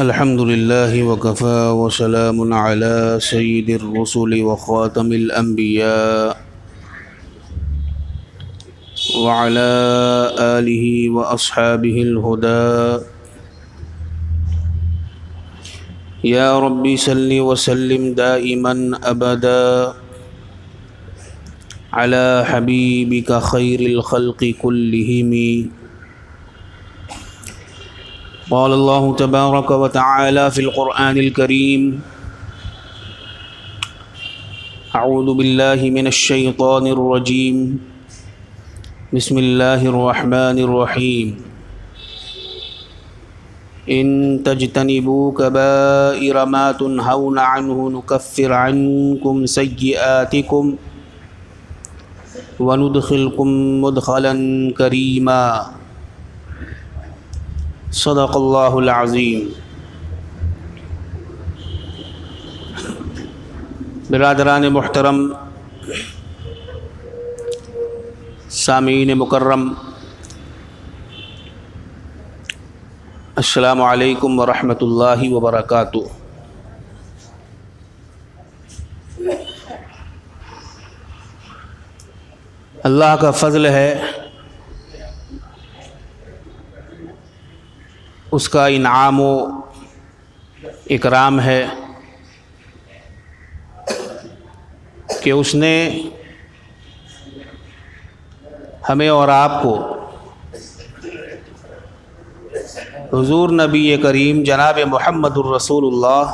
الحمد لله وكفى وسلام على سيد الرسل وخاتم الأنبياء وعلى آله وأصحابه الهدى. يا رب صل وسلم دائما أبدا على حبيبك خير الخلق كلهم. قال الله تبارك وتعالى في القرآن الكريم: أعوذ بالله من الشيطان الرجيم. بسم الله الرحمن الرحيم. إن تجتنبوا كبائر ما تنهون عنه نكفر عنكم سيئاتكم وندخلكم مدخلا كريما. صدق اللہ العظیم. برادران محترم، سامعین مکرم، السلام علیکم ورحمۃ اللہ وبرکاتہ. اللہ کا فضل ہے، اس کا انعام و اکرام ہے کہ اس نے ہمیں اور آپ کو حضور نبی کریم جناب محمد الرسول اللہ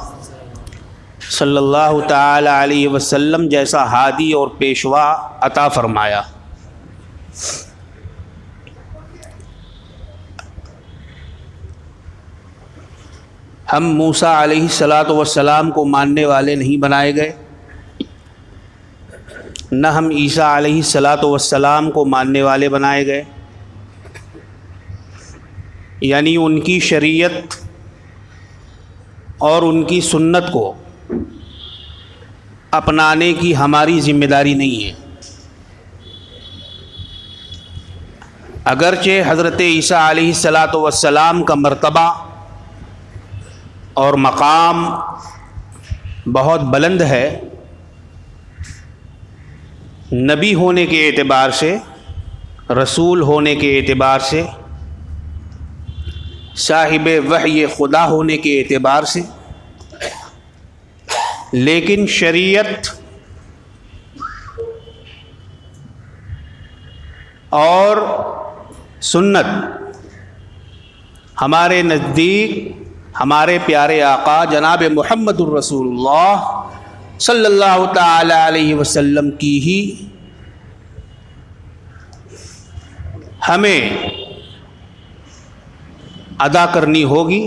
صلی اللہ تعالی علیہ وسلم جیسا ہادی اور پیشوا عطا فرمایا. ہم موسیٰ علیہ السلام کو ماننے والے نہیں بنائے گئے، نہ ہم عیسیٰ علیہ السلام کو ماننے والے بنائے گئے. یعنی ان کی شریعت اور ان کی سنت کو اپنانے کی ہماری ذمہ داری نہیں ہے. اگرچہ حضرت عیسیٰ علیہ السلام کا مرتبہ اور مقام بہت بلند ہے، نبی ہونے کے اعتبار سے، رسول ہونے کے اعتبار سے، صاحب وحی خدا ہونے کے اعتبار سے، لیکن شریعت اور سنت ہمارے نزدیک ہمارے پیارے آقا جناب محمد الرسول اللہ صلی اللہ تعالی علیہ وسلم کی ہی ہمیں ادا کرنی ہوگی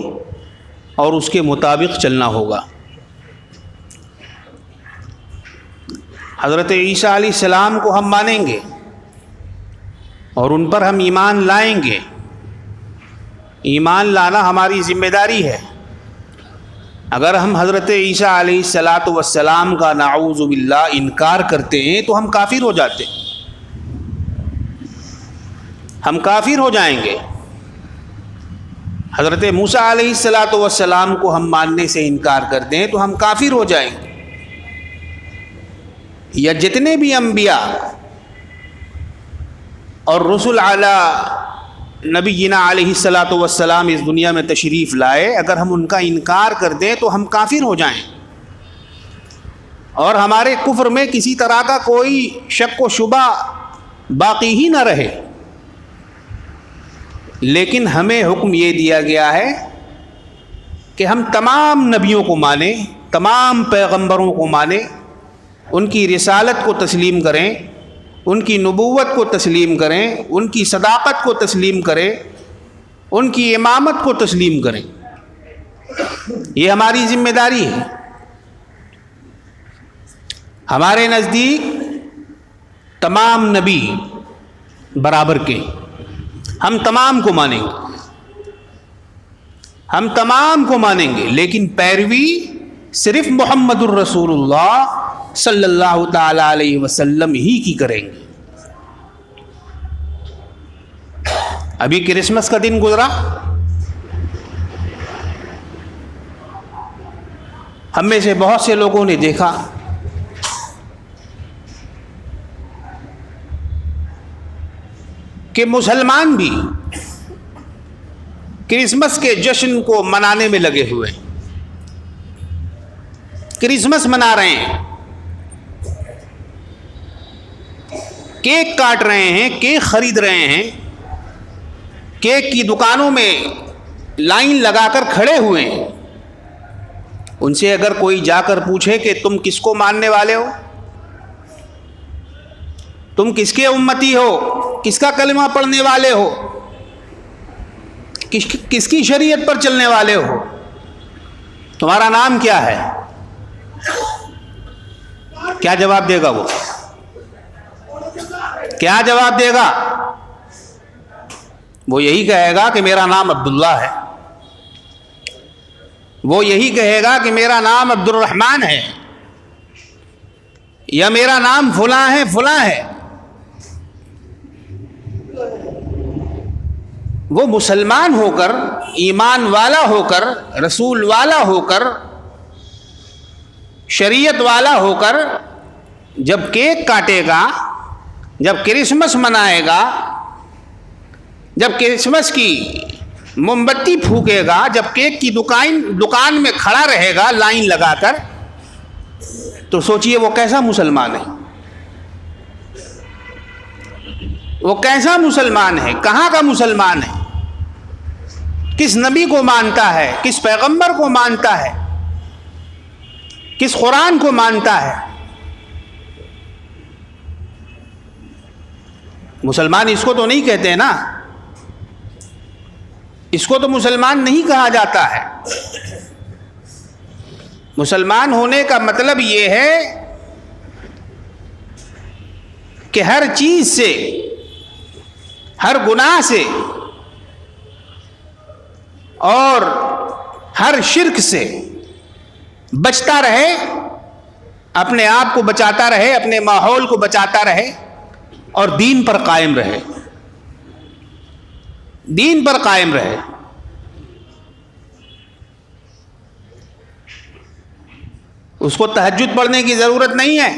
اور اس کے مطابق چلنا ہوگا. حضرت عیسیٰ علیہ السلام کو ہم مانیں گے اور ان پر ہم ایمان لائیں گے. ایمان لانا ہماری ذمہ داری ہے. اگر ہم حضرت عیسیٰ علیہ السلام کا نعوذ باللہ انکار کرتے ہیں تو ہم کافر ہو جاتے ہیں، ہم کافر ہو جائیں گے. حضرت موسیٰ علیہ السلام کو ہم ماننے سے انکار کر دیں تو ہم کافر ہو جائیں گے. یا جتنے بھی انبیاء اور رسل اعلی نبینا علیہ السلام اس دنیا میں تشریف لائے، اگر ہم ان کا انکار کر دیں تو ہم کافر ہو جائیں اور ہمارے کفر میں کسی طرح کا کوئی شک و شبہ باقی ہی نہ رہے. لیکن ہمیں حکم یہ دیا گیا ہے کہ ہم تمام نبیوں کو مانیں، تمام پیغمبروں کو مانیں، ان کی رسالت کو تسلیم کریں، ان کی نبوت کو تسلیم کریں، ان کی صداقت کو تسلیم کریں، ان کی امامت کو تسلیم کریں. یہ ہماری ذمہ داری ہے. ہمارے نزدیک تمام نبی برابر کے، ہم تمام کو مانیں گے، ہم تمام کو مانیں گے، لیکن پیروی صرف محمد الرسول اللہ صلی اللہ تعالی علیہ وسلم ہی کی کریں گے. ابھی کرسمس کا دن گزرا، ہم میں سے بہت سے لوگوں نے دیکھا کہ مسلمان بھی کرسمس کے جشن کو منانے میں لگے ہوئے ہیں، کرسمس منا رہے ہیں، کیک کاٹ رہے ہیں، کیک خرید رہے ہیں، کیک کی دکانوں میں لائن لگا کر کھڑے ہوئے ہیں۔ ان سے اگر کوئی جا کر پوچھے کہ تم کس کو ماننے والے ہو، تم کس کے امتی ہو، کس کا کلمہ پڑھنے والے ہو، کس کی شریعت پر چلنے والے ہو، تمہارا نام کیا ہے، کیا جواب دے گا وہ؟ کیا جواب دے گا؟ وہ یہی کہے گا کہ میرا نام عبداللہ ہے، وہ یہی کہے گا کہ میرا نام عبد الرحمن ہے، یا میرا نام فلاں ہے فلاں ہے۔ وہ مسلمان ہو کر، ایمان والا ہو کر، رسول والا ہو کر، شریعت والا ہو کر جب کیک کاٹے گا، جب کرسمس منائے گا، جب کرسمس کی موم بتی پھونکے گا، جب کیک کی دکان میں کھڑا رہے گا لائن لگا کر، تو سوچئے وہ کیسا مسلمان ہے، وہ کیسا مسلمان ہے، کہاں کا مسلمان ہے، کس نبی کو مانتا ہے، کس پیغمبر کو مانتا ہے، کس قرآن کو مانتا ہے۔ مسلمان اس کو تو نہیں کہتے نا، اس کو تو مسلمان نہیں کہا جاتا ہے۔ مسلمان ہونے کا مطلب یہ ہے کہ ہر چیز سے، ہر گناہ سے اور ہر شرک سے بچتا رہے، اپنے آپ کو بچاتا رہے، اپنے ماحول کو بچاتا رہے، اور دین پر قائم رہے، دین پر قائم رہے۔ اس کو تہجد پڑھنے کی ضرورت نہیں ہے،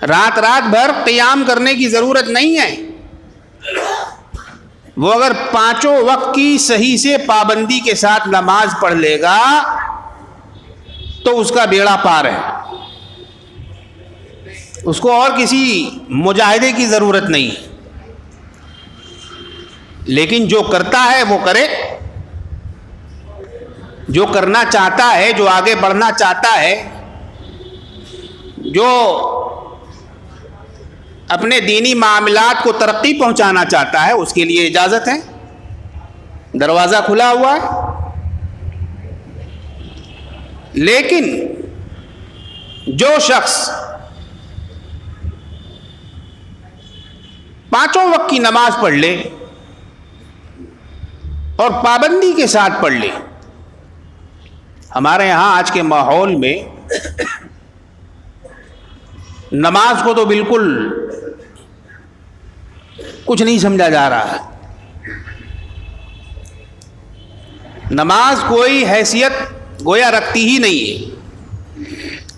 رات رات بھر قیام کرنے کی ضرورت نہیں ہے۔ وہ اگر 5 وقت کی صحیح سے پابندی کے ساتھ نماز پڑھ لے گا تو اس کا بیڑا پار ہے، اس کو اور کسی مجاہدے کی ضرورت نہیں۔ لیکن جو کرتا ہے وہ کرے، جو کرنا چاہتا ہے، جو آگے بڑھنا چاہتا ہے، جو اپنے دینی معاملات کو ترقی پہنچانا چاہتا ہے، اس کے لیے اجازت ہے، دروازہ کھلا ہوا ہے۔ لیکن جو شخص 5 وقت کی نماز پڑھ لے اور پابندی کے ساتھ پڑھ لے، ہمارے یہاں آج کے ماحول میں نماز کو تو بالکل کچھ نہیں سمجھا جا رہا ہے، نماز کوئی حیثیت گویا رکھتی ہی نہیں ہے۔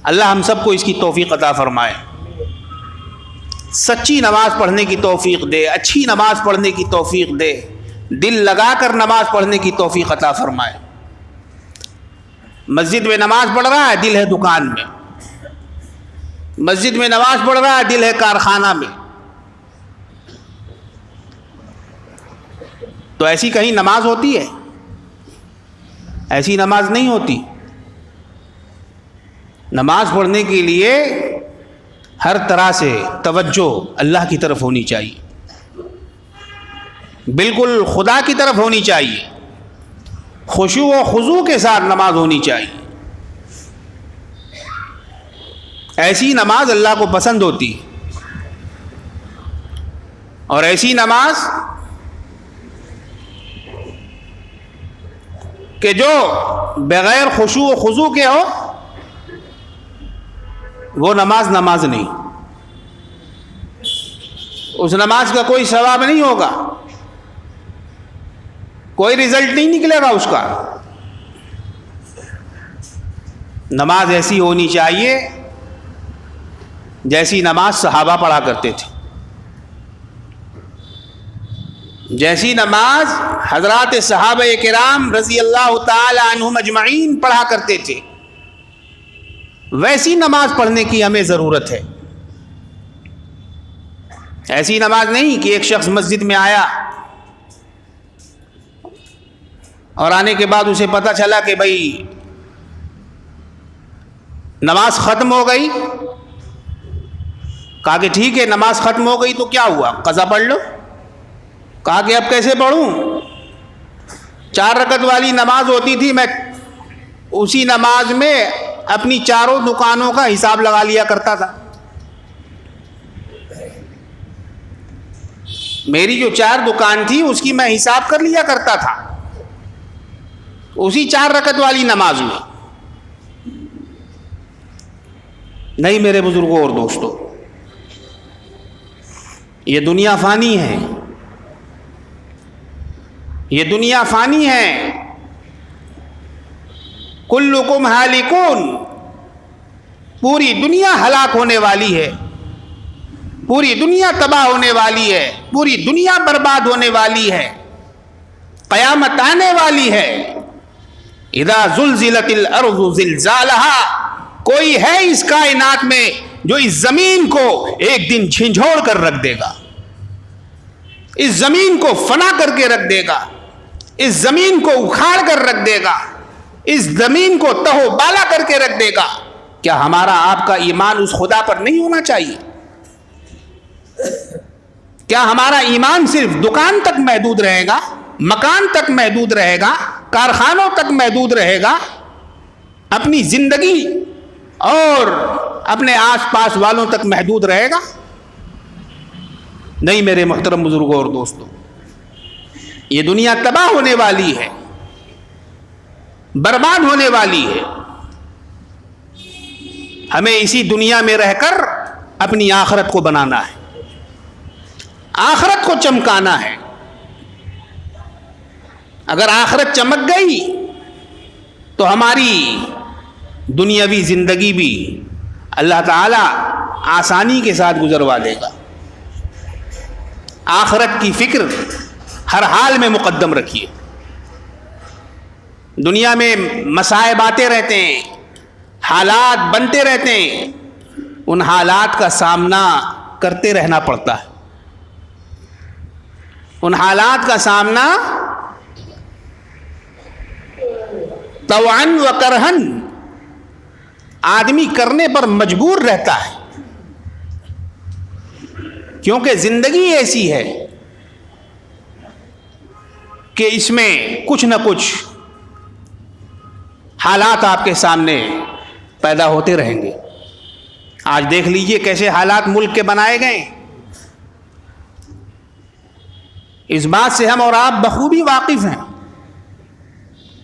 اللہ ہم سب کو اس کی توفیق عطا فرمائے، سچی نماز پڑھنے کی توفیق دے، اچھی نماز پڑھنے کی توفیق دے، دل لگا کر نماز پڑھنے کی توفیق عطا فرمائے۔ مسجد میں نماز پڑھ رہا ہے، دل ہے دکان میں، مسجد میں نماز پڑھ رہا ہے، دل ہے کارخانہ میں، تو ایسی کہیں نماز ہوتی ہے؟ ایسی نماز نہیں ہوتی۔ نماز پڑھنے کے لیے ہر طرح سے توجہ اللہ کی طرف ہونی چاہیے، بالکل خدا کی طرف ہونی چاہیے، خشوع و خضوع کے ساتھ نماز ہونی چاہیے۔ ایسی نماز اللہ کو پسند ہوتی، اور ایسی نماز کہ جو بغیر خشوع و خضوع کے ہو، وہ نماز نہیں، اس نماز کا کوئی ثواب نہیں ہوگا، کوئی رزلٹ نہیں نکلے گا اس کا۔ نماز ایسی ہونی چاہیے جیسی نماز صحابہ پڑھا کرتے تھے، جیسی نماز حضرات صحابہ کرام رضی اللہ تعالی عنہم اجمعین پڑھا کرتے تھے، ویسی نماز پڑھنے کی ہمیں ضرورت ہے۔ ایسی نماز نہیں کہ ایک شخص مسجد میں آیا اور آنے کے بعد اسے پتہ چلا کہ بھائی نماز ختم ہو گئی، کہا کہ ٹھیک ہے نماز ختم ہو گئی تو کیا ہوا، قضا پڑھ لو۔ کہا کہ اب کیسے پڑھوں، 4 رکعت والی نماز ہوتی تھی، میں اسی نماز میں اپنی چاروں دکانوں کا حساب لگا لیا کرتا تھا، میری جو 4 دکان تھی اس کی میں حساب کر لیا کرتا تھا اسی 4 رکعت والی نماز میں۔ نہیں میرے بزرگوں اور دوستوں، یہ دنیا فانی ہے، یہ دنیا فانی ہے، کلکم ہالکون، پوری دنیا ہلاک ہونے والی ہے، پوری دنیا تباہ ہونے والی ہے، پوری دنیا برباد ہونے والی ہے، قیامت آنے والی ہے۔ اذا زلزلت الارض زلزالہا، کوئی ہے اس کائنات میں جو اس زمین کو ایک دن جھنجھوڑ کر رکھ دے گا، اس زمین کو فنا کر کے رکھ دے گا، اس زمین کو اکھاڑ کر رکھ دے گا، اس زمین کو تہو بالا کر کے رکھ دے گا؟ کیا ہمارا آپ کا ایمان اس خدا پر نہیں ہونا چاہیے؟ کیا ہمارا ایمان صرف دکان تک محدود رہے گا، مکان تک محدود رہے گا، کارخانوں تک محدود رہے گا، اپنی زندگی اور اپنے آس پاس والوں تک محدود رہے گا؟ نہیں میرے محترم بزرگوں اور دوستوں، یہ دنیا تباہ ہونے والی ہے، برباد ہونے والی ہے۔ ہمیں اسی دنیا میں رہ کر اپنی آخرت کو بنانا ہے، آخرت کو چمکانا ہے۔ اگر آخرت چمک گئی تو ہماری دنیاوی زندگی بھی اللہ تعالی آسانی کے ساتھ گزروا دے گا۔ آخرت کی فکر ہر حال میں مقدم رکھیے۔ دنیا میں مصائب آتے رہتے ہیں، حالات بنتے رہتے ہیں، ان حالات کا سامنا کرتے رہنا پڑتا ہے، ان حالات کا سامنا طوعاً و کرہاً آدمی کرنے پر مجبور رہتا ہے، کیونکہ زندگی ایسی ہے کہ اس میں کچھ نہ کچھ حالات آپ کے سامنے پیدا ہوتے رہیں گے۔ آج دیکھ لیجئے کیسے حالات ملک کے بنائے گئے، اس بات سے ہم اور آپ بخوبی واقف ہیں،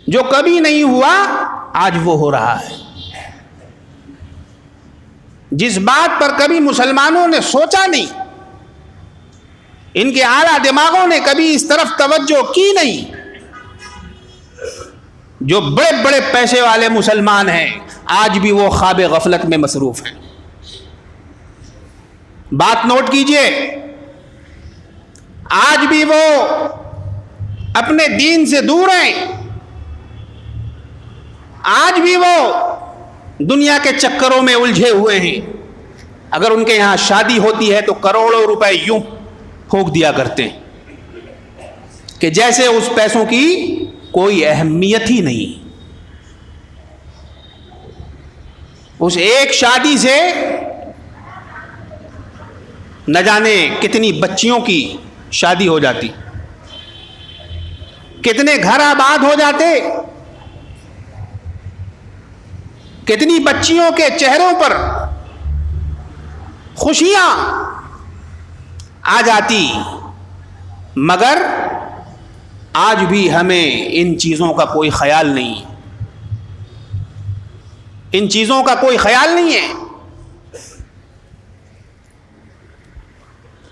جو کبھی نہیں ہوا آج وہ ہو رہا ہے، جس بات پر کبھی مسلمانوں نے سوچا نہیں، ان کے اعلیٰ دماغوں نے کبھی اس طرف توجہ کی نہیں، جو بڑے بڑے پیسے والے مسلمان ہیں آج بھی وہ خواب غفلت میں مصروف ہیں۔ بات نوٹ کیجئے، آج بھی وہ اپنے دین سے دور ہیں، آج بھی وہ دنیا کے چکروں میں الجھے ہوئے ہیں۔ اگر ان کے یہاں شادی ہوتی ہے تو کروڑوں روپے یوں پھونک دیا کرتے ہیں کہ جیسے اس پیسوں کی کوئی اہمیت ہی نہیں۔ اس ایک شادی سے نہ جانے کتنی بچیوں کی شادی ہو جاتی، کتنے گھر آباد ہو جاتے، کتنی بچیوں کے چہروں پر خوشیاں آ جاتی، مگر آج بھی ہمیں ان چیزوں کا کوئی خیال نہیں، ان چیزوں کا کوئی خیال نہیں ہے۔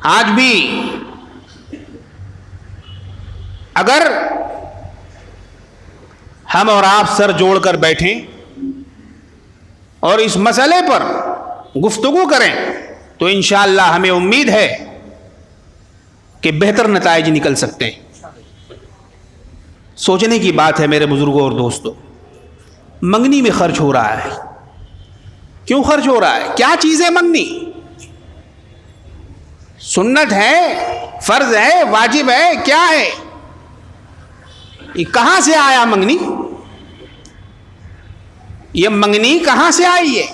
آج بھی اگر ہم اور آپ سر جوڑ کر بیٹھیں اور اس مسئلے پر گفتگو کریں تو انشاءاللہ ہمیں امید ہے کہ بہتر نتائج نکل سکتے ہیں۔ سوچنے کی بات ہے میرے بزرگوں اور دوستوں، منگنی میں خرچ ہو رہا ہے، کیوں خرچ ہو رہا ہے؟ کیا چیز ہے منگنی؟ سنت ہے، فرض ہے، واجب ہے، کیا ہے؟ یہ کہاں سے آیا منگنی؟ یہ منگنی کہاں سے آئی ہے؟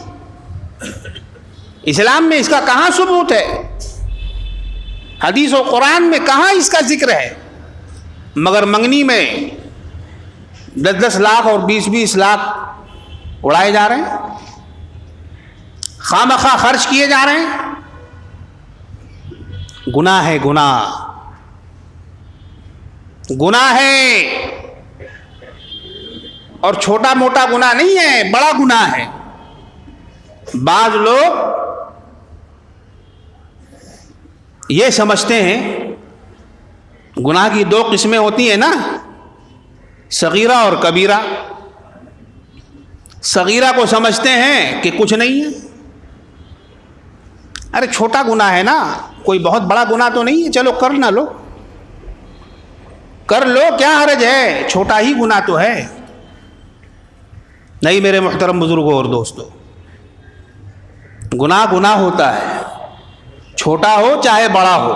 اسلام میں اس کا کہاں ثبوت ہے؟ حدیث و قرآن میں کہاں اس کا ذکر ہے؟ مگر منگنی میں 10-10 لاکھ اور 20-20 لاکھ اڑائے جا رہے ہیں، خواہ مخواہ خرچ کیے جا رہے ہیں۔ گناہ ہے، گناہ، گناہ ہے، اور چھوٹا موٹا گناہ نہیں ہے، بڑا گناہ ہے۔ بعض لوگ یہ سمجھتے ہیں، گناہ کی 2 قسمیں ہوتی ہیں نا، صغیرہ اور کبیرہ۔ صغیرہ کو سمجھتے ہیں کہ کچھ نہیں ہے، ارے چھوٹا گناہ ہے نا، کوئی بہت بڑا گناہ تو نہیں ہے، چلو کر نہ لو، کر لو، کیا حرج ہے، چھوٹا ہی گناہ تو ہے۔ نہیں میرے محترم بزرگوں اور دوستوں، گناہ گناہ ہوتا ہے، چھوٹا ہو چاہے بڑا ہو۔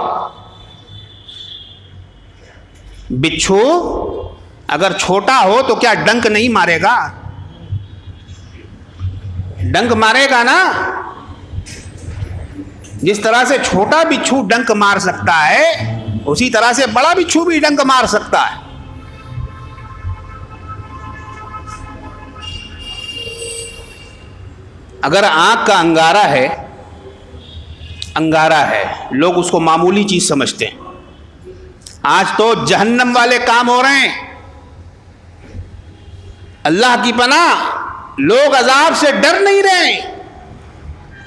بچھو اگر چھوٹا ہو تو کیا ڈنک نہیں مارے گا؟ ڈنک مارے گا نا۔ جس طرح سے چھوٹا بچھو ڈنک مار سکتا ہے، اسی طرح سے بڑا بچھو بھی ڈنک مار سکتا ہے۔ اگر آنکھ کا انگارہ ہے، لوگ اس کو معمولی چیز سمجھتے ہیں۔ آج تو جہنم والے کام ہو رہے ہیں، اللہ کی پناہ، لوگ عذاب سے ڈر نہیں رہے،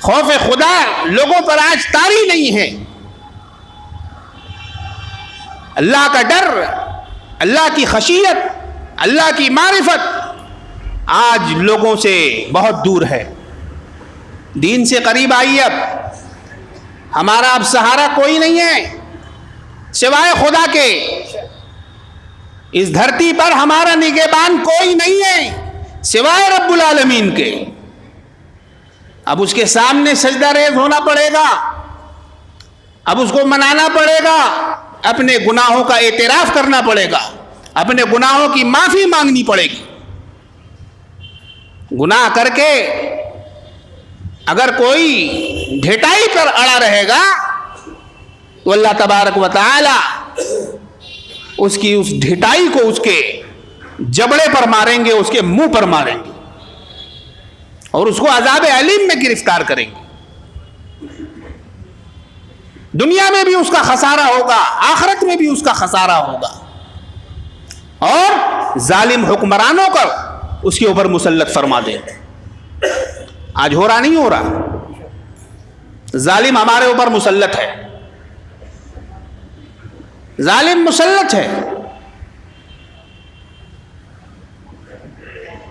خوف خدا لوگوں پر آج طاری نہیں ہے۔ اللہ کا ڈر، اللہ کی خشیت، اللہ کی معرفت آج لوگوں سے بہت دور ہے۔ دین سے قریب آئیے، اب ہمارا اب سہارا کوئی نہیں ہے سوائے خدا کے، اس دھرتی پر ہمارا نگہبان کوئی نہیں ہے سوائے رب العالمین کے۔ اب اس کے سامنے سجدہ ریز ہونا پڑے گا، اب اس کو منانا پڑے گا، اپنے گناہوں کا اعتراف کرنا پڑے گا، اپنے گناہوں کی معافی مانگنی پڑے گی۔ گناہ کر کے اگر کوئی ڈھٹائی پر اڑا رہے گا تو اللہ تبارک و تعالی اس کی اس ڈھٹائی کو اس کے جبڑے پر ماریں گے، اس کے منہ پر ماریں گے، اور اس کو عذاب علیم میں گرفتار کریں گے۔ دنیا میں بھی اس کا خسارہ ہوگا، آخرت میں بھی اس کا خسارہ ہوگا، اور ظالم حکمرانوں کو اس کے اوپر مسلط فرما دیں۔ آج ہو رہا نہیں ہو رہا؟ ظالم ہمارے اوپر مسلط ہے، ظالم مسلط ہے،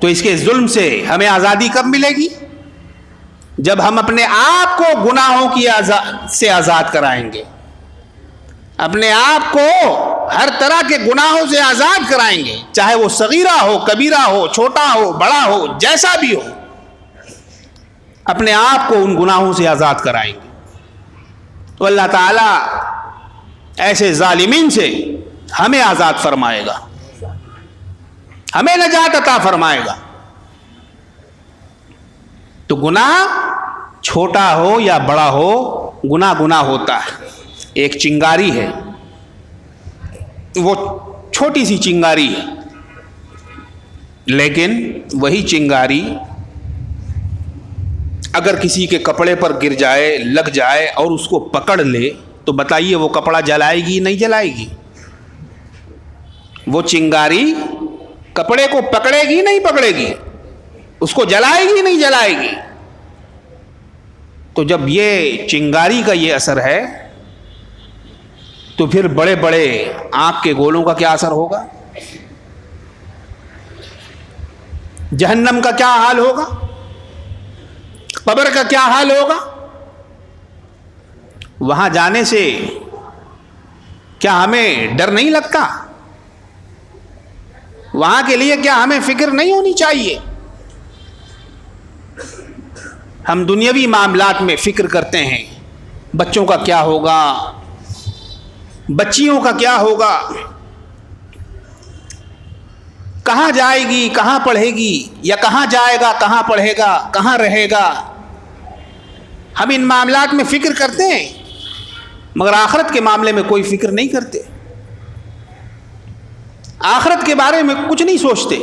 تو اس کے ظلم سے ہمیں آزادی کب ملے گی؟ جب ہم اپنے آپ کو گناہوں کی سے آزاد کرائیں گے، اپنے آپ کو ہر طرح کے گناہوں سے آزاد کرائیں گے، چاہے وہ صغیرہ ہو، کبیرہ ہو، چھوٹا ہو، بڑا ہو، جیسا بھی ہو، اپنے آپ کو ان گناہوں سے آزاد کرائیں گے، تو اللہ تعالیٰ ایسے ظالمین سے ہمیں آزاد فرمائے گا، ہمیں نجات عطا فرمائے گا۔ تو گناہ چھوٹا ہو یا بڑا ہو، گناہ گناہ ہوتا ہے۔ ایک چنگاری ہے، وہ چھوٹی سی چنگاری ہے، لیکن وہی چنگاری اگر کسی کے کپڑے پر گر جائے، لگ جائے اور اس کو پکڑ لے تو بتائیے وہ کپڑا جلائے گی نہیں جلائے گی؟ وہ چنگاری کپڑے کو پکڑے گی نہیں پکڑے گی، اس کو جلائے گی نہیں جلائے گی۔ تو جب یہ چنگاری کا یہ اثر ہے تو پھر بڑے بڑے آنکھ کے گولوں کا کیا اثر ہوگا؟ جہنم کا کیا حال ہوگا؟ قبر کا کیا حال ہوگا؟ وہاں جانے سے کیا ہمیں ڈر نہیں لگتا؟ وہاں کے لیے کیا ہمیں فکر نہیں ہونی چاہیے؟ ہم دنیاوی معاملات میں فکر کرتے ہیں، بچوں کا کیا ہوگا، بچیوں کا کیا ہوگا، کہاں جائے گی، کہاں پڑھے گی، یا کہاں جائے گا، کہاں پڑھے گا، کہاں رہے گا۔ ہم ان معاملات میں فکر کرتے ہیں، مگر آخرت کے معاملے میں کوئی فکر نہیں کرتے، آخرت کے بارے میں کچھ نہیں سوچتے۔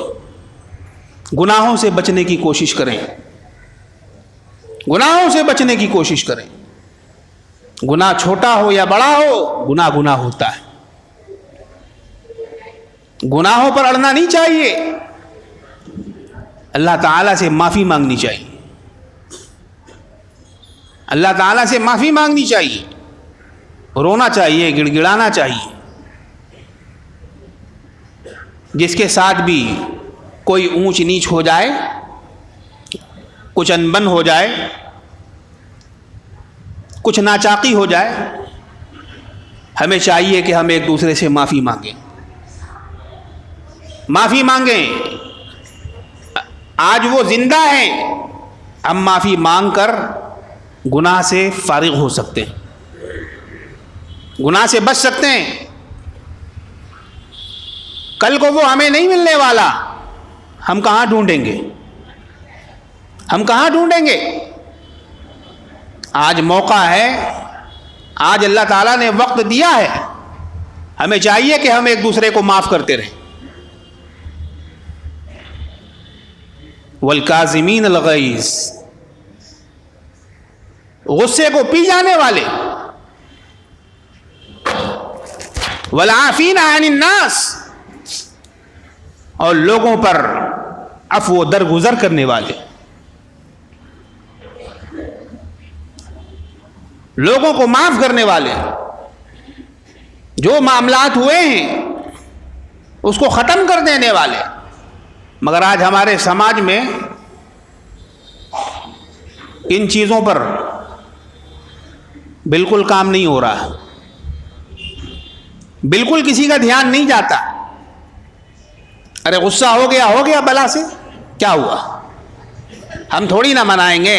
گناہوں سے بچنے کی کوشش کریں، گناہوں سے بچنے کی کوشش کریں۔ گناہ چھوٹا ہو یا بڑا ہو، گناہ گناہ ہوتا ہے، گناہوں پر اڑنا نہیں چاہیے، اللہ تعالیٰ سے معافی مانگنی چاہیے، اللہ تعالیٰ سے معافی مانگنی چاہیے، رونا چاہیے، گڑ گڑانا چاہیے۔ جس کے ساتھ بھی کوئی اونچ نیچ ہو جائے، کچھ انبن ہو جائے، کچھ ناچاقی ہو جائے، ہمیں چاہیے کہ ہم ایک دوسرے سے معافی مانگیں، معافی مانگیں۔ آج وہ زندہ ہیں، ہم معافی مانگ کر گناہ سے فارغ ہو سکتے ہیں، گناہ سے بچ سکتے ہیں۔ کل کو وہ ہمیں نہیں ملنے والا، ہم کہاں ڈھونڈیں گے، ہم کہاں ڈھونڈیں گے؟ آج موقع ہے، آج اللہ تعالیٰ نے وقت دیا ہے، ہمیں چاہیے کہ ہم ایک دوسرے کو معاف کرتے رہیں۔ والکاظمین الغیظ، غصے کو پی جانے والے، والعافین عن الناس، اور لوگوں پر عفو درگزر کرنے والے، لوگوں کو معاف کرنے والے۔ جو معاملات ہوئے ہیں اس کو ختم کر دینے والے۔ مگر آج ہمارے سماج میں ان چیزوں پر بالکل کام نہیں ہو رہا، بالکل کسی کا دھیان نہیں جاتا۔ ارے غصہ ہو گیا بلا سے، کیا ہوا، ہم تھوڑی نہ منائیں گے،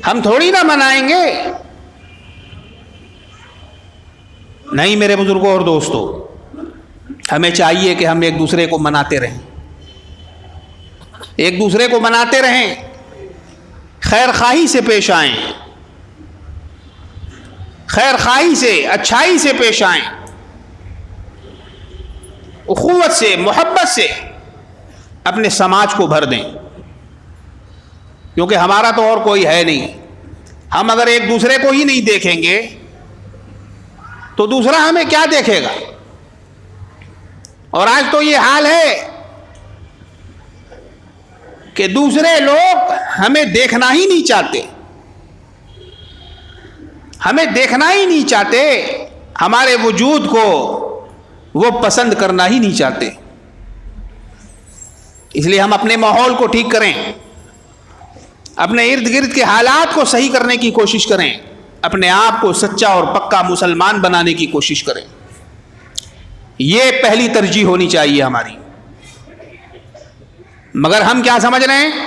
ہم تھوڑی نہ منائیں گے۔ نہیں میرے بزرگوں اور دوستوں، ہمیں چاہیے کہ ہم ایک دوسرے کو مناتے رہیں، ایک دوسرے کو مناتے رہیں، خیر خواہی سے پیش آئیں، خیر خواہی سے، اچھائی سے پیش آئیں، اخوت سے، محبت سے اپنے سماج کو بھر دیں، کیونکہ ہمارا تو اور کوئی ہے نہیں۔ ہم اگر ایک دوسرے کو ہی نہیں دیکھیں گے تو دوسرا ہمیں کیا دیکھے گا؟ اور آج تو یہ حال ہے کہ دوسرے لوگ ہمیں دیکھنا ہی نہیں چاہتے، ہمیں دیکھنا ہی نہیں چاہتے، ہمارے وجود کو وہ پسند کرنا ہی نہیں چاہتے۔ اس لیے ہم اپنے ماحول کو ٹھیک کریں، اپنے ارد گرد کے حالات کو صحیح کرنے کی کوشش کریں، اپنے آپ کو سچا اور پکا مسلمان بنانے کی کوشش کریں۔ یہ پہلی ترجیح ہونی چاہیے ہماری۔ مگر ہم کیا سمجھ رہے ہیں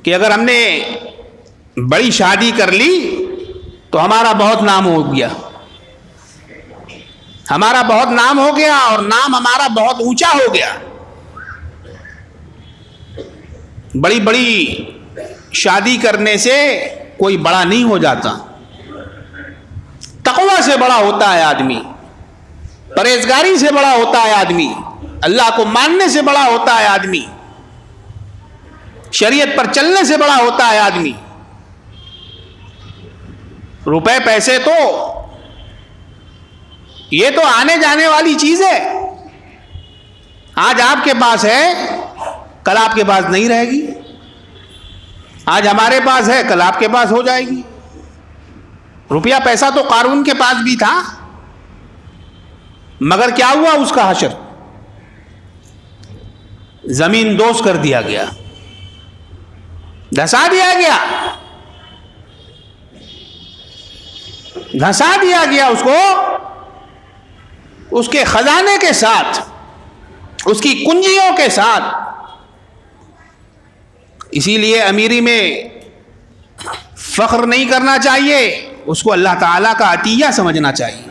کہ اگر ہم نے بڑی شادی کر لی تو ہمارا بہت نام ہو گیا، ہمارا بہت نام ہو گیا، اور نام ہمارا بہت اونچا ہو گیا۔ بڑی بڑی شادی کرنے سے کوئی بڑا نہیں ہو جاتا، تقوی سے بڑا ہوتا ہے آدمی، پرہیزگاری سے بڑا ہوتا ہے آدمی، اللہ کو ماننے سے بڑا ہوتا ہے آدمی، شریعت پر چلنے سے بڑا ہوتا ہے آدمی۔ روپے پیسے تو یہ تو آنے جانے والی چیز ہے، آج آپ کے پاس ہے کل آپ کے پاس نہیں رہے گی، آج ہمارے پاس ہے کل آپ کے پاس ہو جائے گی۔ روپیہ پیسہ تو قارون کے پاس بھی تھا، مگر کیا ہوا اس کا حشر؟ زمین دوز کر دیا گیا، دھسا دیا گیا، دھسا دیا گیا اس کو اس کے خزانے کے ساتھ، اس کی کنجیوں کے ساتھ۔ اسی لیے امیری میں فخر نہیں کرنا چاہیے، اس کو اللہ تعالیٰ کا عطیہ سمجھنا چاہیے۔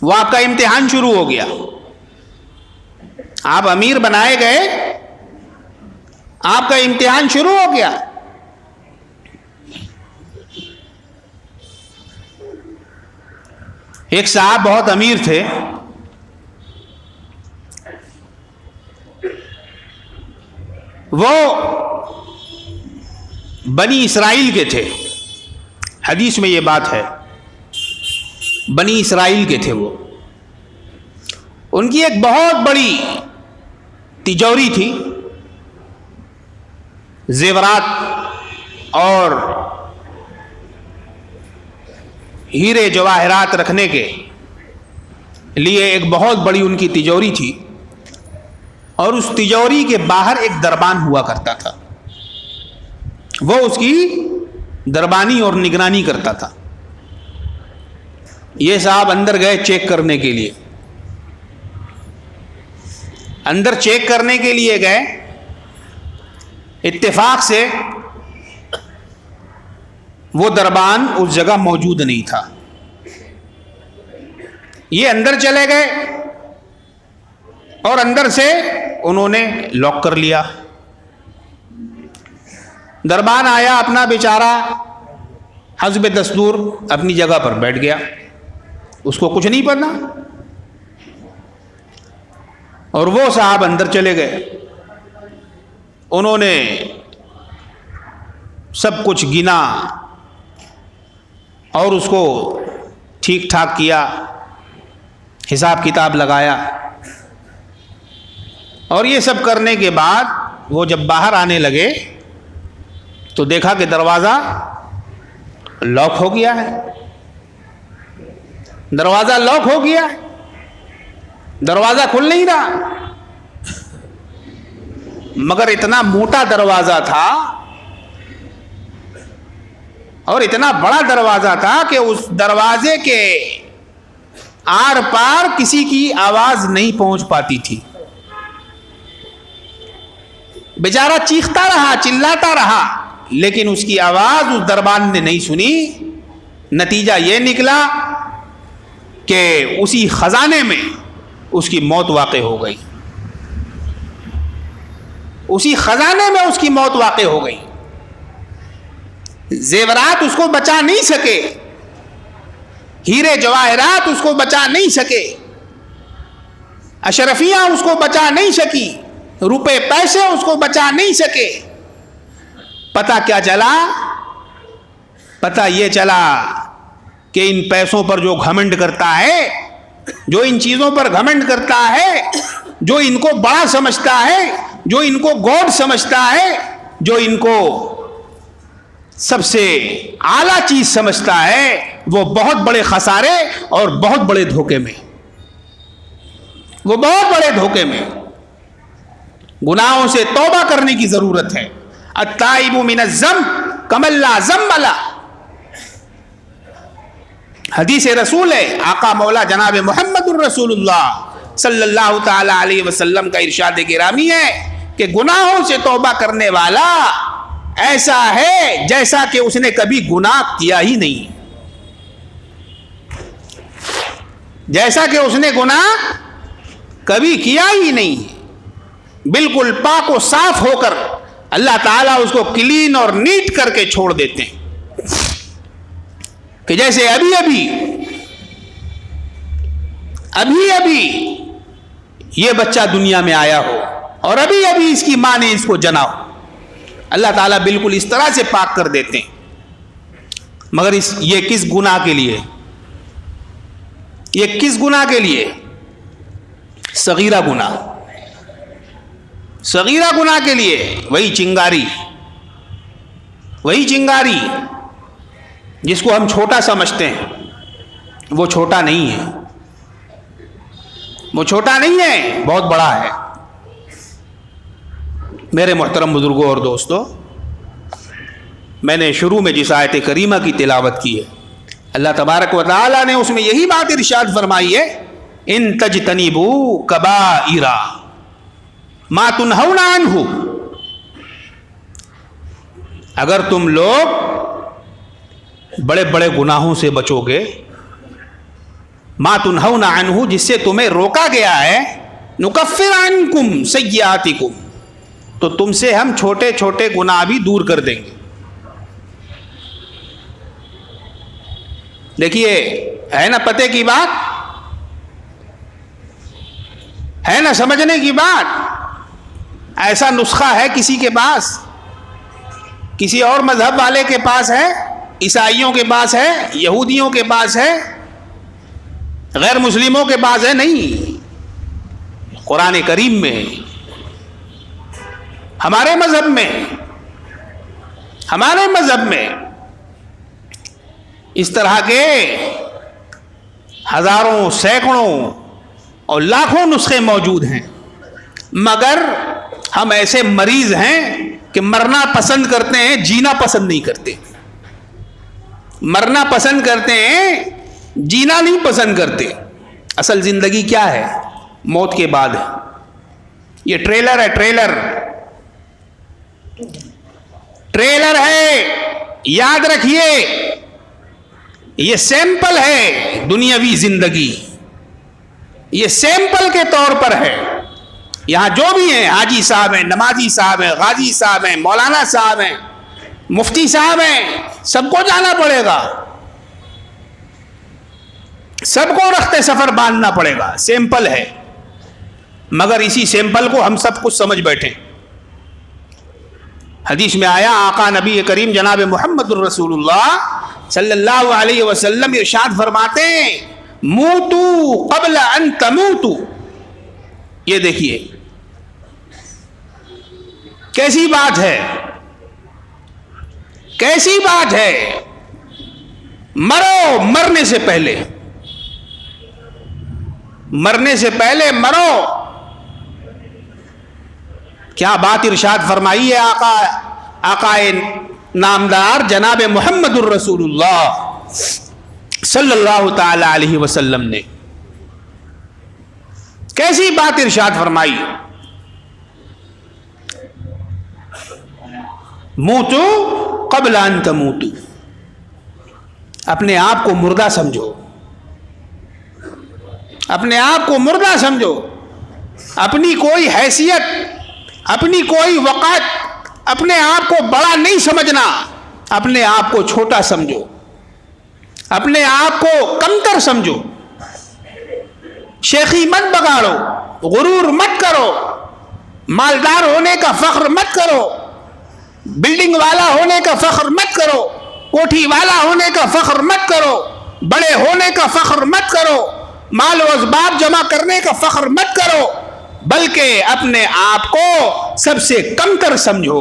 وہ آپ کا امتحان شروع ہو گیا، آپ امیر بنائے گئے، آپ کا امتحان شروع ہو گیا۔ ایک صاحب بہت امیر تھے، وہ بنی اسرائیل کے تھے، حدیث میں یہ بات ہے، بنی اسرائیل کے تھے وہ۔ ان کی ایک بہت بڑی تجوری تھی، زیورات اور ہیرے جواہرات رکھنے کے لیے ایک بہت بڑی ان کی تجوری تھی، اور اس تجوری کے باہر ایک دربان ہوا کرتا تھا، وہ اس کی دربانی اور نگرانی کرتا تھا۔ یہ صاحب اندر گئے چیک کرنے کے لیے، اندر چیک کرنے کے لیے گئے، اتفاق سے وہ دربان اس جگہ موجود نہیں تھا۔ یہ اندر چلے گئے اور اندر سے انہوں نے لاک کر لیا۔ دربان آیا، اپنا بیچارہ حسب دستور اپنی جگہ پر بیٹھ گیا، اس کو کچھ نہیں پڑھنا، اور وہ صاحب اندر چلے گئے۔ انہوں نے سب کچھ گنا اور اس کو ٹھیک ٹھاک کیا، حساب کتاب لگایا، اور یہ سب کرنے کے بعد وہ جب باہر آنے لگے تو دیکھا کہ دروازہ لاک ہو گیا ہے، دروازہ لاک ہو گیا ہے، دروازہ کھل نہیں رہا۔ مگر اتنا موٹا دروازہ تھا اور اتنا بڑا دروازہ تھا کہ اس دروازے کے آر پار کسی کی آواز نہیں پہنچ پاتی تھی۔ بیچارہ چیختا رہا، چلاتا رہا، لیکن اس کی آواز اس دربان نے نہیں سنی۔ نتیجہ یہ نکلا کہ اسی خزانے میں اس کی موت واقع ہو گئی، اسی خزانے میں اس کی موت واقع ہو گئی۔ زیورات اس کو بچا نہیں سکے، ہیرے جواہرات اس کو بچا نہیں سکے، اشرفیاں اس کو بچا نہیں سکی، روپے پیسے اس کو بچا نہیں سکے۔ پتہ کیا چلا؟ پتہ یہ چلا کہ ان پیسوں پر جو گھمنڈ کرتا ہے، جو ان چیزوں پر گھمنڈ کرتا ہے، جو ان کو بڑا سمجھتا ہے، جو ان کو گاڈ سمجھتا ہے، جو ان کو سب سے اعلیٰ چیز سمجھتا ہے، وہ بہت بڑے خسارے اور بہت بڑے دھوکے میں، وہ بہت بڑے دھوکے میں۔ گناہوں سے توبہ کرنے کی ضرورت ہے۔ التائب من الذنب کمن لا ذنب لہ، حدیث رسول ہے، آقا مولا جناب محمد الرسول اللہ صلی اللہ تعالی علیہ وسلم کا ارشاد گرامی ہے کہ گناہوں سے توبہ کرنے والا ایسا ہے جیسا کہ اس نے کبھی گناہ کیا ہی نہیں، جیسا کہ اس نے گناہ کبھی کیا ہی نہیں، بالکل پاک و صاف ہو کر اللہ تعالیٰ اس کو کلین اور نیٹ کر کے چھوڑ دیتے ہیں، کہ جیسے ابھی یہ بچہ دنیا میں آیا ہو اور ابھی اس کی ماں نے اس کو جنا ہو۔ اللہ تعالیٰ بالکل اس طرح سے پاک کر دیتے ہیں۔ مگر یہ کس گناہ کے لیے؟ یہ کس گناہ کے لیے؟ صغیرہ گناہ، صغیرہ گناہ کے لیے۔ وہی چنگاری جس کو ہم چھوٹا سمجھتے ہیں، وہ چھوٹا نہیں ہے، وہ چھوٹا نہیں ہے، بہت بڑا ہے۔ میرے محترم بزرگوں اور دوستو، میں نے شروع میں جس آیت کریمہ کی تلاوت کی ہے، اللہ تبارک و تعالی نے اس میں یہی بات ارشاد فرمائی ہے، ان تجتنبوا کبائر ما تنہون عنہ، اگر تم لوگ بڑے بڑے گناہوں سے بچو گے، ما تنہون عنہ جس سے تمہیں روکا گیا ہے، نکفر عنکم سیئاتکم تو تم سے ہم چھوٹے چھوٹے گناہ بھی دور کر دیں گے۔ دیکھیے ہے نا پتے کی بات، ہے نا سمجھنے کی بات، ایسا نسخہ ہے کسی کے پاس، کسی اور مذہب والے کے پاس ہے، عیسائیوں کے پاس ہے، یہودیوں کے پاس ہے، غیر مسلموں کے پاس ہے؟ نہیں، قرآن کریم میں، ہمارے مذہب میں اس طرح کے ہزاروں، سینکڑوں اور لاکھوں نسخے موجود ہیں، مگر ہم ایسے مریض ہیں کہ مرنا پسند کرتے ہیں، جینا پسند نہیں کرتے، مرنا پسند کرتے ہیں، جینا نہیں پسند کرتے۔ اصل زندگی کیا ہے؟ موت کے بعد ہے۔ یہ ٹریلر ہے، ٹریلر ہے، یاد رکھیے، یہ سیمپل ہے دنیاوی زندگی، یہ سیمپل کے طور پر ہے۔ یہاں جو بھی ہیں، حاجی صاحب ہیں، نمازی صاحب ہیں، غازی صاحب ہیں، مولانا صاحب ہیں، مفتی صاحب ہیں، سب کو جانا پڑے گا، سب کو رخت سفر باندھنا پڑے گا، سیمپل ہے، مگر اسی سیمپل کو ہم سب کچھ سمجھ بیٹھے۔ حدیث میں آیا، آقا نبی کریم جناب محمد الرسول اللہ صلی اللہ علیہ وسلم ارشاد فرماتے ہیں، موتو قبل ان تموتو۔ یہ دیکھیے کیسی بات ہے، کیسی بات ہے، مرو مرنے سے پہلے، مرنے سے پہلے مرو۔ کیا بات ارشاد فرمائی ہے آقا نامدار جناب محمد الرسول اللہ صلی اللہ تعالی علیہ وسلم نے، کیسی بات ارشاد فرمائی، موتو قبل ان تموتو، اپنے آپ کو مردہ سمجھو، اپنے آپ کو مردہ سمجھو، اپنی کوئی حیثیت، اپنی کوئی وقت، اپنے آپ کو بڑا نہیں سمجھنا، اپنے آپ کو چھوٹا سمجھو، اپنے آپ کو کمتر سمجھو، شیخی مت بگاڑو، غرور مت کرو، مالدار ہونے کا فخر مت کرو، بلڈنگ والا ہونے کا فخر مت کرو، کوٹھی والا ہونے کا فخر مت کرو، بڑے ہونے کا فخر مت کرو، مال و اسباب جمع کرنے کا فخر مت کرو، بلکہ اپنے آپ کو سب سے کمتر سمجھو،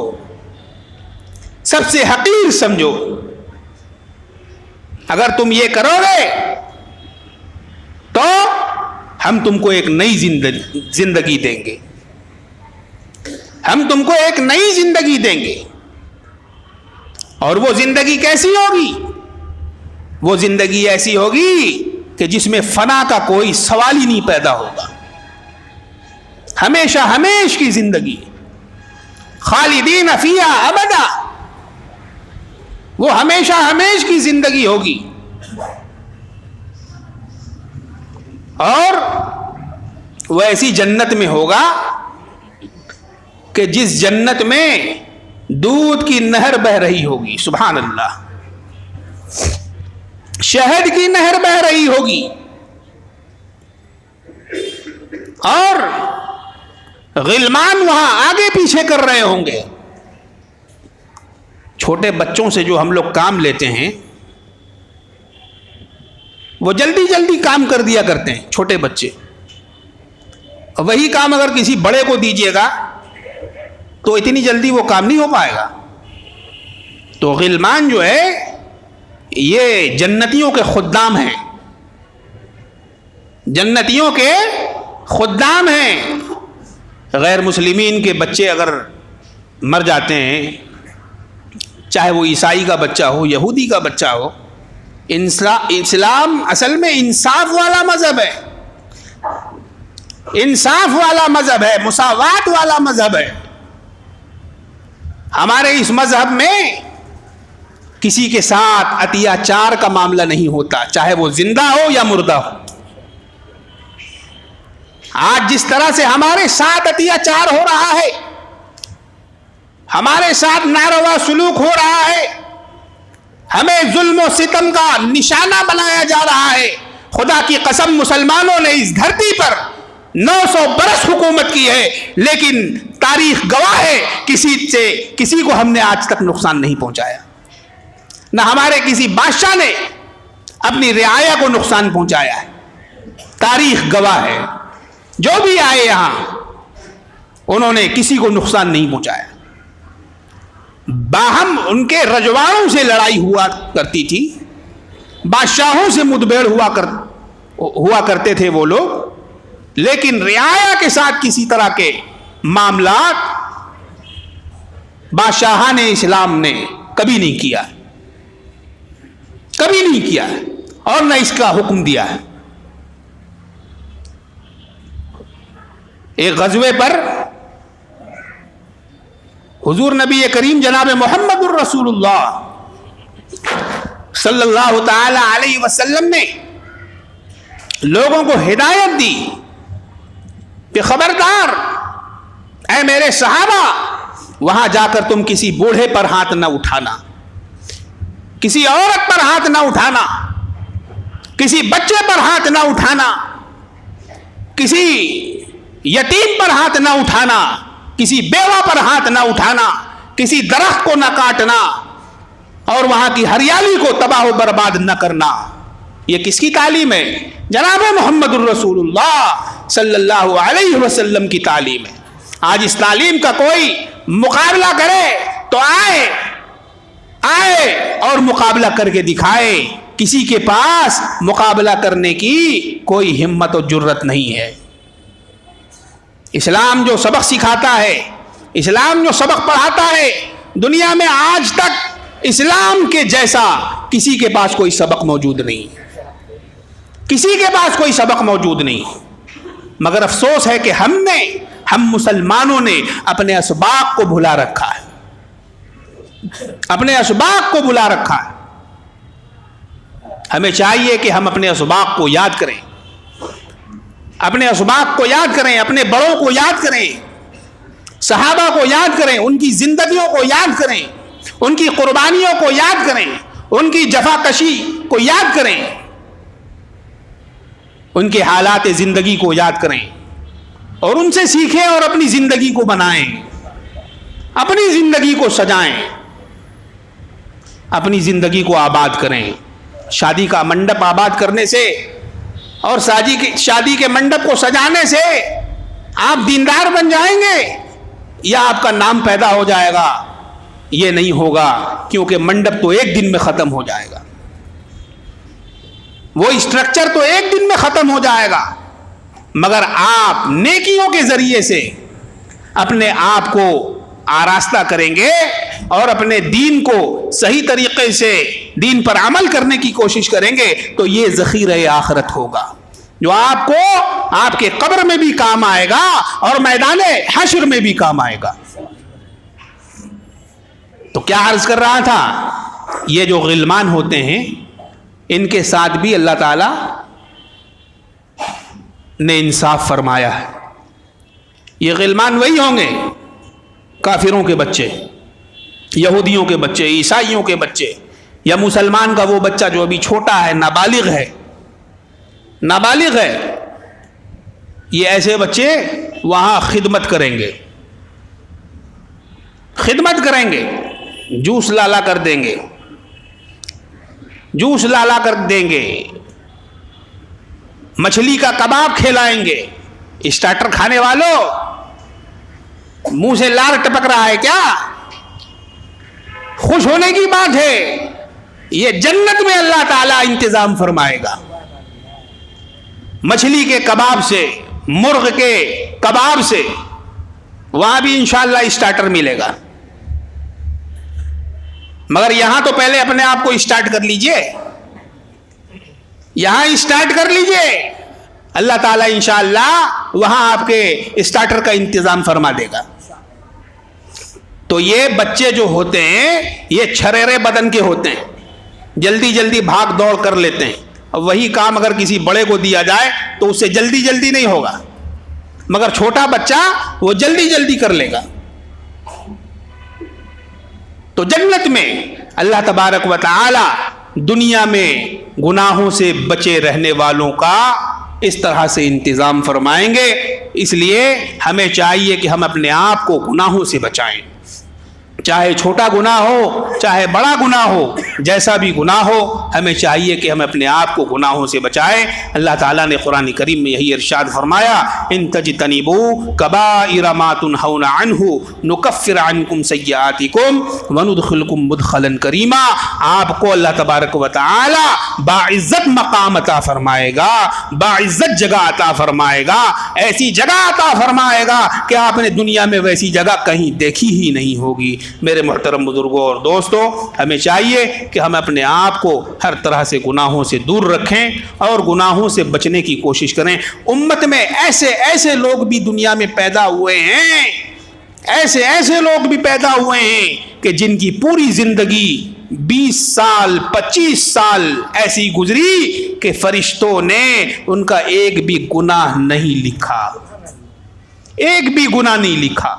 سب سے حقیر سمجھو۔ اگر تم یہ کرو گے تو ہم تم کو ایک نئی زندگی دیں گے، ہم تم کو ایک نئی زندگی دیں گے، اور وہ زندگی کیسی ہوگی؟ وہ زندگی ایسی ہوگی کہ جس میں فنا کا کوئی سوال ہی نہیں پیدا ہوگا، ہمیشہ ہمیش کی زندگی، خالدین فیہا ابدا، وہ ہمیشہ ہمیش کی زندگی ہوگی۔ اور وہ ایسی جنت میں ہوگا کہ جس جنت میں دودھ کی نہر بہ رہی ہوگی، سبحان اللہ، شہد کی نہر بہ رہی ہوگی، اور غلمان وہاں آگے پیچھے کر رہے ہوں گے۔ چھوٹے بچوں سے جو ہم لوگ کام لیتے ہیں وہ جلدی جلدی کام کر دیا کرتے ہیں چھوٹے بچے، وہی کام اگر کسی بڑے کو دیجیے گا تو اتنی جلدی وہ کام نہیں ہو پائے گا۔ تو غلمان جو ہے یہ جنتیوں کے خدام ہیں، جنتیوں کے خدام ہیں۔ غیر مسلمین کے بچے اگر مر جاتے ہیں چاہے وہ عیسائی کا بچہ ہو، یہودی کا بچہ ہو. اسلام اصل میں انصاف والا مذہب ہے، انصاف والا مذہب ہے، مساوات والا مذہب ہے. ہمارے اس مذہب میں کسی کے ساتھ اتیاچار کا معاملہ نہیں ہوتا، چاہے وہ زندہ ہو یا مردہ ہو. آج جس طرح سے ہمارے ساتھ اتیاچار ہو رہا ہے، ہمارے ساتھ ناروا سلوک ہو رہا ہے، ہمیں ظلم و ستم کا نشانہ بنایا جا رہا ہے. خدا کی قسم مسلمانوں نے اس دھرتی پر 900 برس حکومت کی ہے، لیکن تاریخ گواہ ہے کسی کو ہم نے آج تک نقصان نہیں پہنچایا. نہ ہمارے کسی بادشاہ نے اپنی رعایا کو نقصان پہنچایا ہے. تاریخ گواہ ہے، جو بھی آئے یہاں انہوں نے کسی کو نقصان نہیں پہنچایا. باہم ان کے رجواڑوں سے لڑائی ہوا کرتی تھی، بادشاہوں سے مدبیر ہوا کرتے تھے وہ لوگ، لیکن رعایا کے ساتھ کسی طرح کے معاملات بادشاہان اسلام نے کبھی نہیں کیا، کبھی نہیں کیا اور نہ اس کا حکم دیا ہے. ایک غزوے پر حضور نبی کریم جناب محمد الرسول اللہ صلی اللہ تعالی علیہ وسلم نے لوگوں کو ہدایت دی کہ خبردار اے میرے صحابہ، وہاں جا کر تم کسی بوڑھے پر ہاتھ نہ اٹھانا، کسی عورت پر ہاتھ نہ اٹھانا، کسی بچے پر ہاتھ نہ اٹھانا، کسی یتیم پر ہاتھ نہ اٹھانا، کسی بیوہ پر ہاتھ نہ اٹھانا، کسی درخت کو نہ کاٹنا اور وہاں کی ہریالی کو تباہ و برباد نہ کرنا. یہ کس کی تعلیم ہے؟ جناب محمد الرسول اللہ صلی اللہ علیہ وسلم کی تعلیم ہے. آج اس تعلیم کا کوئی مقابلہ کرے تو آئے اور مقابلہ کر کے دکھائے. کسی کے پاس مقابلہ کرنے کی کوئی ہمت و جرت نہیں ہے. اسلام جو سبق سکھاتا ہے، اسلام جو سبق پڑھاتا ہے، دنیا میں آج تک اسلام کے جیسا کسی کے پاس کوئی سبق موجود نہیں، کسی کے پاس کوئی سبق موجود نہیں. مگر افسوس ہے کہ ہم مسلمانوں نے اپنے اسباق کو بھلا رکھا ہے، اپنے اسباق کو بھلا رکھا ہے. ہمیں چاہیے کہ ہم اپنے اسباق کو یاد کریں، اپنے اسباق کو یاد کریں، اپنے بڑوں کو یاد کریں، صحابہ کو یاد کریں، ان کی زندگیوں کو یاد کریں، ان کی قربانیوں کو یاد کریں، ان کی جفاکشی کو یاد کریں، ان کے حالات زندگی کو یاد کریں اور ان سے سیکھیں اور اپنی زندگی کو بنائیں، اپنی زندگی کو سجائیں، اپنی زندگی کو آباد کریں. شادی کا منڈپ آباد کرنے سے اور شادی کے منڈپ کو سجانے سے آپ دیندار بن جائیں گے یا آپ کا نام پیدا ہو جائے گا؟ یہ نہیں ہوگا، کیونکہ منڈپ تو ایک دن میں ختم ہو جائے گا، وہ اسٹرکچر تو ایک دن میں ختم ہو جائے گا. مگر آپ نیکیوں کے ذریعے سے اپنے آپ کو آراستہ کریں گے اور اپنے دین کو صحیح طریقے سے دین پر عمل کرنے کی کوشش کریں گے تو یہ ذخیرہ آخرت ہوگا جو آپ کو آپ کے قبر میں بھی کام آئے گا اور میدان حشر میں بھی کام آئے گا. تو کیا عرض کر رہا تھا، یہ جو غلمان ہوتے ہیں ان کے ساتھ بھی اللہ تعالی نے انصاف فرمایا ہے. یہ غلمان وہی ہوں گے، کافروں کے بچے، یہودیوں کے بچے، عیسائیوں کے بچے، یا مسلمان کا وہ بچہ جو ابھی چھوٹا ہے، نابالغ ہے، یہ ایسے بچے وہاں خدمت کریں گے، جوس لالا کر دیں گے، مچھلی کا کباب کھلائیں گے. اسٹارٹر کھانے والوں منہ سے لار ٹپک رہا ہے کیا؟ خوش ہونے کی بات ہے، یہ جنت میں اللہ تعالیٰ انتظام فرمائے گا. مچھلی کے کباب سے، مرغ کے کباب سے وہاں بھی انشاءاللہ اسٹارٹر ملے گا. مگر یہاں تو پہلے اپنے آپ کو اسٹارٹ کر لیجئے، یہاں اسٹارٹ کر لیجئے، اللہ تعالیٰ انشاءاللہ وہاں آپ کے اسٹارٹر کا انتظام فرما دے گا۔ تو یہ بچے جو ہوتے ہیں یہ چھریرے بدن کے ہوتے ہیں، جلدی جلدی بھاگ دوڑ کر لیتے ہیں، اور وہی کام اگر کسی بڑے کو دیا جائے تو اس سے جلدی جلدی نہیں ہوگا، مگر چھوٹا بچہ وہ جلدی جلدی کر لے گا۔ تو جنت میں اللہ تبارک و تعالی دنیا میں گناہوں سے بچے رہنے والوں کا اس طرح سے انتظام فرمائیں گے۔ اس لیے ہمیں چاہیے کہ ہم اپنے آپ کو گناہوں سے بچائیں، چاہے چھوٹا گناہ ہو چاہے بڑا گناہ ہو، جیسا بھی گناہ ہو ہمیں چاہیے کہ ہم اپنے آپ کو گناہوں سے بچائیں۔ اللہ تعالیٰ نے قرآن کریم میں یہی ارشاد فرمایا، ان تجتنبوا کبائر ما تنہون عنہ نکفر عنکم سیئاتکم وندخلکم مدخلا کریما۔ آپ کو اللہ تبارک و تعالی باعزت مقام عطا فرمائے گا، باعزت جگہ عطا فرمائے گا، ایسی جگہ عطا فرمائے گا کہ آپ نے دنیا میں ویسی جگہ کہیں دیکھی ہی نہیں ہوگی۔ میرے محترم بزرگوں اور دوستوں، ہمیں چاہیے کہ ہم اپنے آپ کو ہر طرح سے گناہوں سے دور رکھیں اور گناہوں سے بچنے کی کوشش کریں۔ امت میں ایسے لوگ بھی دنیا میں پیدا ہوئے ہیں، ایسے لوگ بھی پیدا ہوئے ہیں کہ جن کی پوری زندگی 20 سال 25 سال ایسی گزری کہ فرشتوں نے ان کا ایک بھی گناہ نہیں لکھا، ایک بھی گناہ نہیں لکھا۔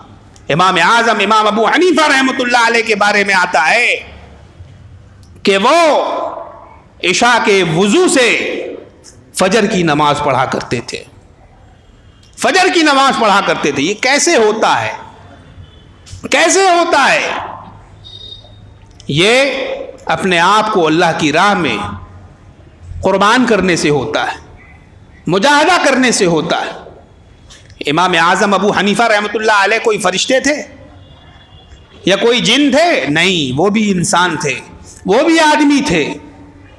امام اعظم امام ابو حنیفہ رحمۃ اللہ علیہ کے بارے میں آتا ہے کہ وہ عشاء کے وضو سے فجر کی نماز پڑھا کرتے تھے، فجر کی نماز پڑھا کرتے تھے۔ یہ کیسے ہوتا ہے؟ کیسے ہوتا ہے؟ یہ اپنے آپ کو اللہ کی راہ میں قربان کرنے سے ہوتا ہے، مجاہدہ کرنے سے ہوتا ہے۔ امام اعظم ابو حنیفہ رحمۃ اللہ علیہ کوئی فرشتے تھے یا کوئی جن تھے؟ نہیں، وہ بھی انسان تھے، وہ بھی آدمی تھے،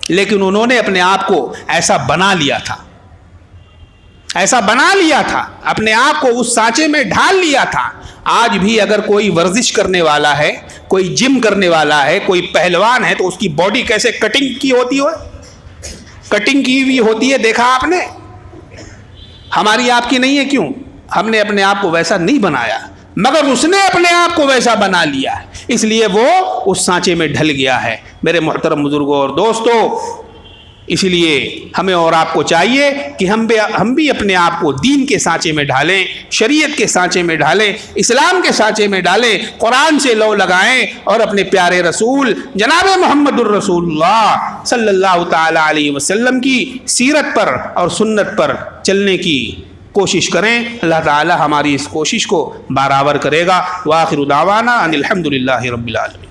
لیکن انہوں نے اپنے آپ کو ایسا بنا لیا تھا، ایسا بنا لیا تھا، اپنے آپ کو اس سانچے میں ڈھال لیا تھا۔ آج بھی اگر کوئی ورزش کرنے والا ہے، کوئی جم کرنے والا ہے، کوئی پہلوان ہے، تو اس کی باڈی کیسے کٹنگ کی ہوتی ہے، کٹنگ کی ہوئی ہوتی ہے، دیکھا آپ نے؟ ہماری آپ کی نہیں ہے۔ کیوں؟ ہم نے اپنے آپ کو ویسا نہیں بنایا، مگر اس نے اپنے آپ کو ویسا بنا لیا، اس لیے وہ اس سانچے میں ڈھل گیا ہے۔ میرے محترم بزرگوں اور دوستوں، اس لیے ہمیں اور آپ کو چاہیے کہ ہم بھی اپنے آپ کو دین کے سانچے میں ڈھالیں، شریعت کے سانچے میں ڈھالیں، اسلام کے سانچے میں ڈالیں، قرآن سے لو لگائیں اور اپنے پیارے رسول جناب محمد الرسول اللہ صلی اللہ تعالی علیہ وسلم کی سیرت پر اور سنت پر چلنے کی کوشش کریں۔ اللہ تعالی ہماری اس کوشش کو برابر کرے گا۔ وآخر دعوانا ان الحمد للہ رب العالمین۔